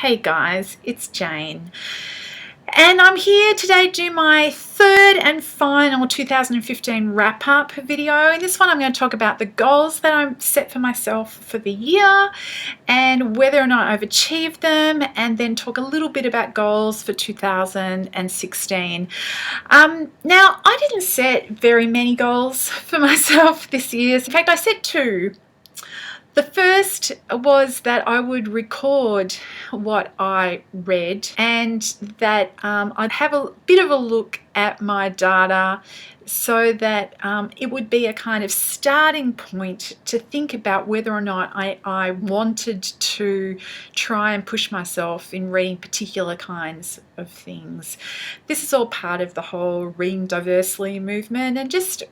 Hey guys, it's Jane, and I'm here today to do my third and final 2015 wrap-up video. In this one I'm going to talk about the goals that I set for myself for the year and whether or not I've achieved them, and then talk a little bit about goals for 2016. Now, I didn't set very many goals for myself this year. In fact, I set two. The first was that I would record what I read, and that I'd have a bit of a look at my data so that it would be a kind of starting point to think about whether or not I wanted to try and push myself in reading particular kinds of things. This is all part of the whole reading diversely movement, and just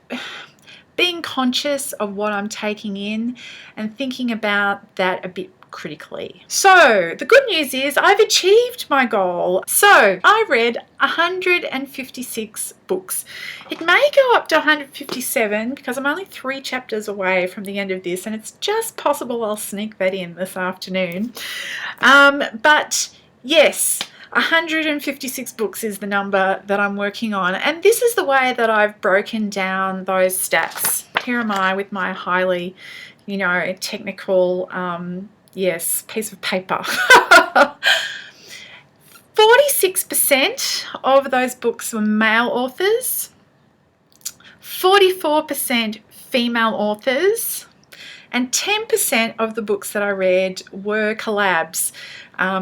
being conscious of what I'm taking in and thinking about that a bit critically. So the good news is I've achieved my goal. So I read 156 books. It may go up to 157 because I'm only 3 chapters away from the end of this, and it's just possible I'll sneak that in this afternoon. But yes, 156 books is the number that I'm working on, and this is the way that I've broken down those stats. Here am I with my highly, technical, piece of paper. 46% of those books were male authors, 44% female authors, and 10% of the books that I read were collabs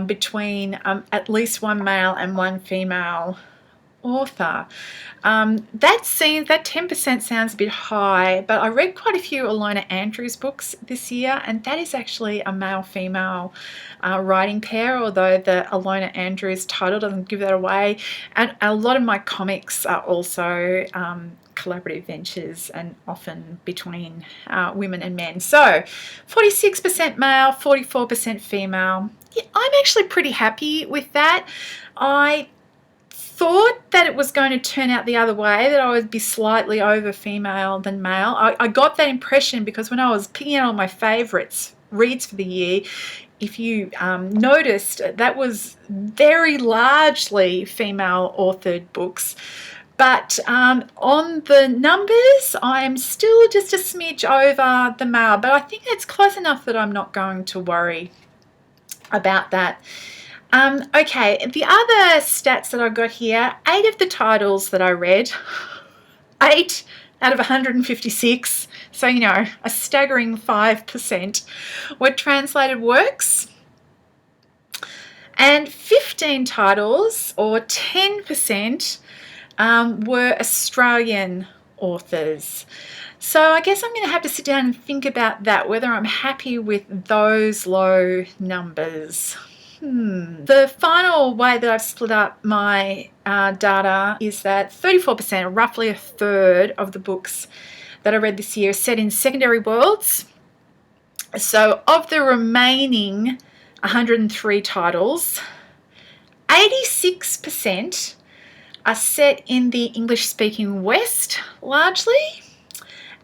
between at least one male and one female author. That 10% sounds a bit high, but I read quite a few Ilona Andrews books this year, and that is actually a male-female writing pair, although the Ilona Andrews title doesn't give that away. And a lot of my comics are also collaborative ventures, and often between women and men. So 46% male, 44% female. Yeah, I'm actually pretty happy with that. I thought that it was going to turn out the other way, that I would be slightly over female than male. I got that impression because when I was picking out all my favourites reads for the year, if you noticed, that was very largely female authored books. But on the numbers, I'm still just a smidge over the male, but I think that's close enough that I'm not going to worry about that. Okay, the other stats that I've got here, 8 of the titles that I read, 8 out of 156, so a staggering 5%, were translated works, and 15 titles, or 10%, were Australian authors. So I guess I'm going to have to sit down and think about that, whether I'm happy with those low numbers. The final way that I've split up my data is that 34%, roughly a third of the books that I read this year, are set in secondary worlds. So of the remaining 103 titles, 86% are set in the English-speaking West, largely,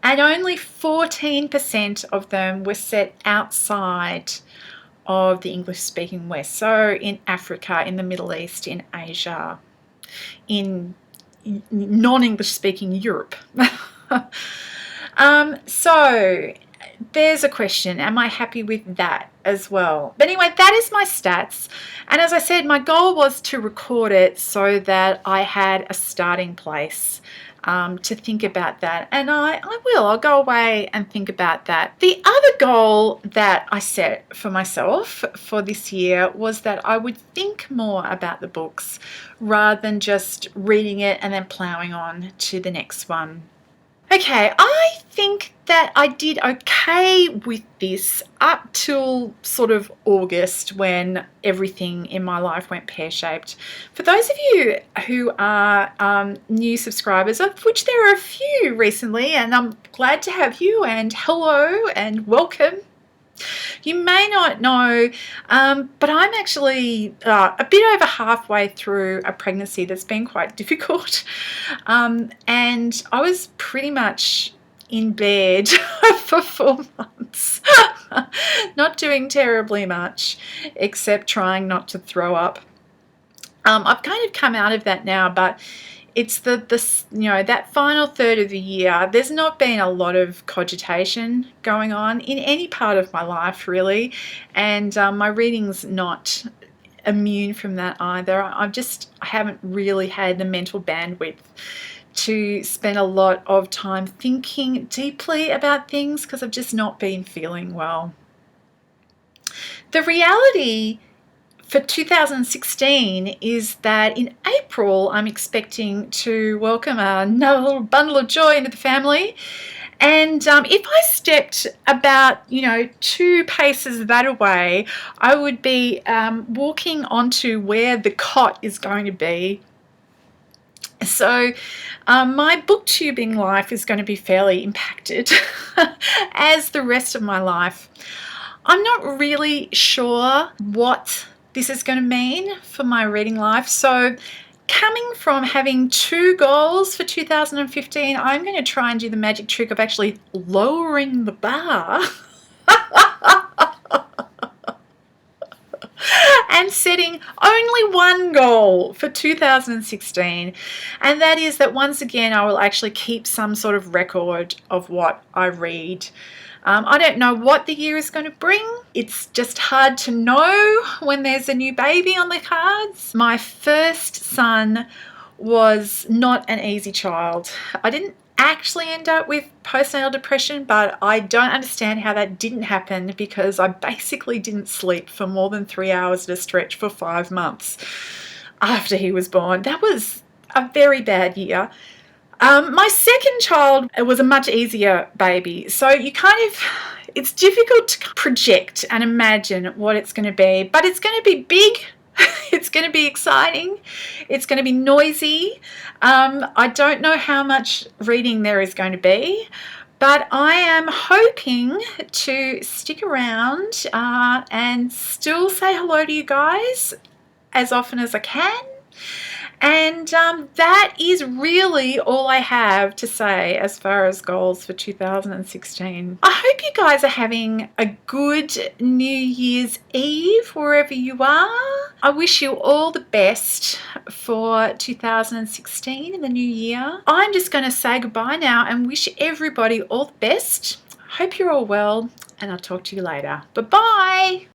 and only 14% of them were set outside of the English-speaking West, so in Africa, in the Middle East, in Asia, in non-English-speaking Europe. So there's a question, am I happy with that as well? But anyway, that is my stats, and as I said, my goal was to record it so that I had a starting place to think about that, and I'll go away and think about that. The other goal that I set for myself for this year was that I would think more about the books rather than just reading it and then ploughing on to the next one. Okay, I think that I did okay with this up till sort of August, when everything in my life went pear-shaped. For those of you who are new subscribers, of which there are a few recently, and I'm glad to have you, and hello and welcome. You may not know, but I'm actually a bit over halfway through a pregnancy that's been quite difficult. And I was pretty much in bed for 4 months, not doing terribly much except trying not to throw up. I've kind of come out of that now, but it's that final third of the year, there's not been a lot of cogitation going on in any part of my life, really, and my reading's not immune from that either. I haven't really had the mental bandwidth to spend a lot of time thinking deeply about things because I've just not been feeling well. The reality for 2016 is that in April I'm expecting to welcome another little bundle of joy into the family. And if I stepped about 2 paces that away, I would be walking onto where the cot is going to be. So my booktubing life is going to be fairly impacted as the rest of my life. I'm not really sure what this is going to mean for my reading life. So coming from having 2 goals for 2015, I'm going to try and do the magic trick of actually lowering the bar and setting only 1 goal for 2016, and that is that once again I will actually keep some sort of record of what I read. I don't know what the year is going to bring. It's just hard to know when there's a new baby on the cards. My first son was not an easy child. I didn't actually end up with postnatal depression, but I don't understand how that didn't happen because I basically didn't sleep for more than 3 hours at a stretch for 5 months after he was born. That was a very bad year. My second child was a much easier baby, so it's difficult to project and imagine what it's going to be, but it's going to be big. It's going to be exciting. It's going to be noisy. I don't know how much reading there is going to be, but I am hoping to stick around and still say hello to you guys as often as I can. And that is really all I have to say as far as goals for 2016. I hope you guys are having a good New Year's Eve wherever you are. I wish you all the best for 2016 in the new year. I'm just going to say goodbye now and wish everybody all the best. Hope you're all well, and I'll talk to you later. Bye-bye.